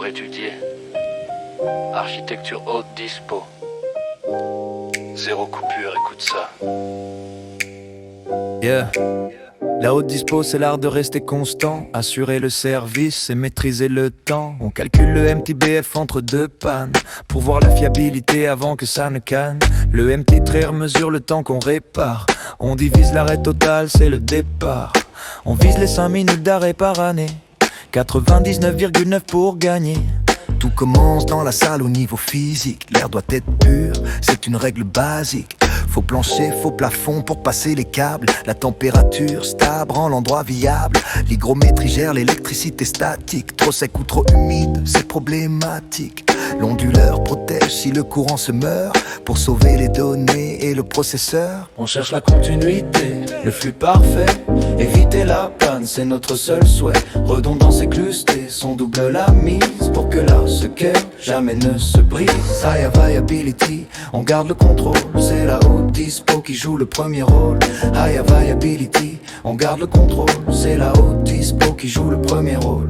étudier. Architecture haute dispo. Zéro coupure, écoute ça. Yeah. La haute dispo, c'est l'art de rester constant. Assurer le service et maîtriser le temps. On calcule le MTBF entre deux pannes pour voir la fiabilité avant que ça ne canne. Le MT-traire mesure le temps qu'on répare. On divise l'arrêt total, c'est le départ. On vise les 5 minutes d'arrêt par année. 99,9 pour gagner. Tout commence dans la salle au niveau physique. L'air doit être pur, c'est une règle basique. Faux plancher, faux plafond pour passer les câbles. La température stable rend l'endroit viable. L'hygrométrie gère l'électricité statique. Trop sec ou trop humide, c'est problématique. L'onduleur protège si le courant se meurt. Pour sauver les données et le processeur, on cherche la continuité, le flux parfait. Éviter la panne, c'est notre seul souhait. Redondance et clusters, on double la mise pour que là, ce cœur jamais ne se brise. High Viability, on garde le contrôle. C'est la haute dispo qui joue le premier rôle. High Viability, on garde le contrôle. C'est la haute dispo qui joue le premier rôle.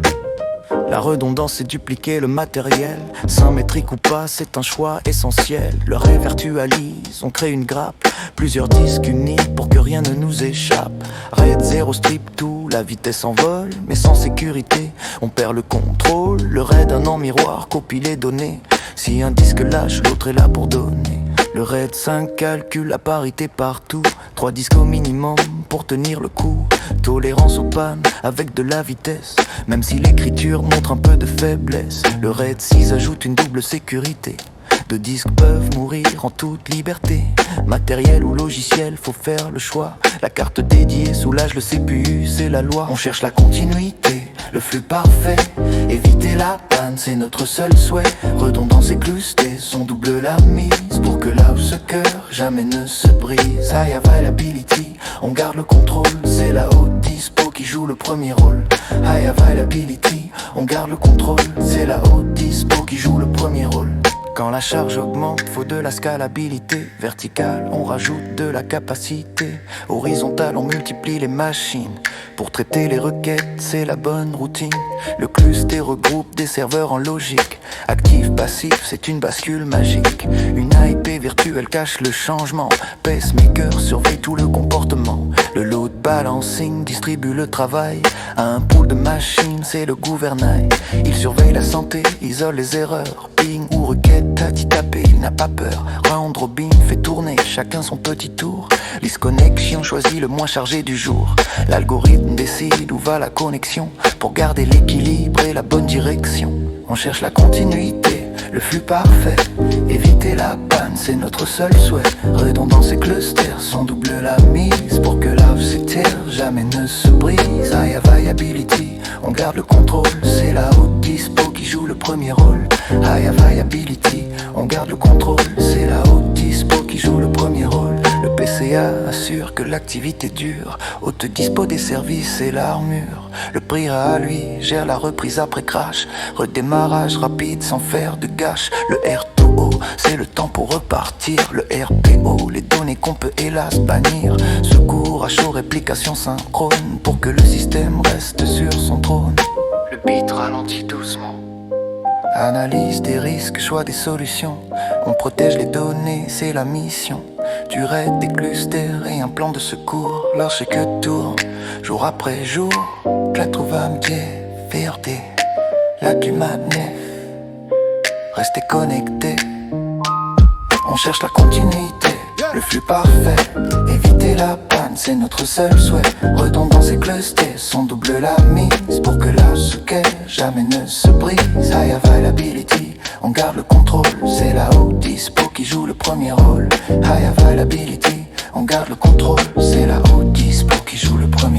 La redondance, c'est dupliquer le matériel. Symétrique ou pas, c'est un choix essentiel. Le révirtualise, on crée une grappe. Plusieurs disques unis pour que rien ne nous échappe. RAID 0 strip tout, la vitesse envole. Mais sans sécurité, on perd le contrôle. Le RAID, un en miroir, copie les données. Si un disque lâche, l'autre est là pour donner. Le RAID 5 calcule la parité partout. 3 disques au minimum pour tenir le coup. Tolérance aux pannes avec de la vitesse. Même si l'écriture montre un peu de faiblesse. Le RAID 6 ajoute une double sécurité. 2 disques peuvent mourir en toute liberté. Matériel ou logiciel, faut faire le choix. La carte dédiée soulage le CPU, c'est la loi. On cherche la continuité, le flux parfait. Éviter la panne, c'est notre seul souhait. Redondance et clusters, on double la mise pour que là où ce cœur jamais ne se brise. High Availability, on garde le contrôle. C'est la haute dispo qui joue le premier rôle. High Availability, on garde le contrôle. C'est la haute dispo qui joue le premier rôle. Quand la charge augmente, faut de la scalabilité. Verticale, on rajoute de la capacité. Horizontale, on multiplie les machines. Pour traiter les requêtes, c'est la bonne routine. Le cluster regroupe des serveurs en logique. Actif, passif, c'est une bascule magique. Une IP virtuelle cache le changement. Pacemaker surveille tout le comportement. Le load balancing distribue le travail. À un pool de machines, c'est le gouvernail. Il surveille la santé, isole les erreurs. Ping ou requête, tati tapé, il n'a pas peur. Round robin fait tourner chacun son petit tour. List connection choisit le moins chargé du jour. L'algorithme décide où va la connexion pour garder l'équilibre et la bonne direction. On cherche la continuité, le flux parfait. Éviter la panne, c'est notre seul souhait. Redondance et clusters, on double la mise pour que là où c'est terre jamais ne se brise. High Viability, on garde le contrôle. C'est la haute dispo qui joue le premier rôle. High Viability, on garde le contrôle. C'est la haute dispo qui joue le premier rôle. Le PCA assure que l'activité dure. Haute dispo des services et l'armure. Le PRIA à lui gère la reprise après crash. Redémarrage rapide sans faire de gâche. Le R2O, c'est le temps pour repartir. Le RPO, les données qu'on peut hélas bannir. Secours à chaud, réplication synchrone pour que le système reste sur son trône. Le beat ralentit doucement. Analyse des risques, choix des solutions. On protège les données, c'est la mission. Du RAID, des clusters et un plan de secours. L'arche que tourne, jour après jour. Plat trouve amitié, fierté, la climat-nef. Restez connectés. On cherche la continuité, le flux parfait. Éviter la panne, c'est notre seul souhait. Redondance et clusters, on double la mise pour que là ce qu'est jamais ne se brise. High Availability, on garde le contrôle. C'est la haute dispo qui joue le premier rôle. High Availability, on garde le contrôle. C'est la haute dispo qui joue le premier rôle.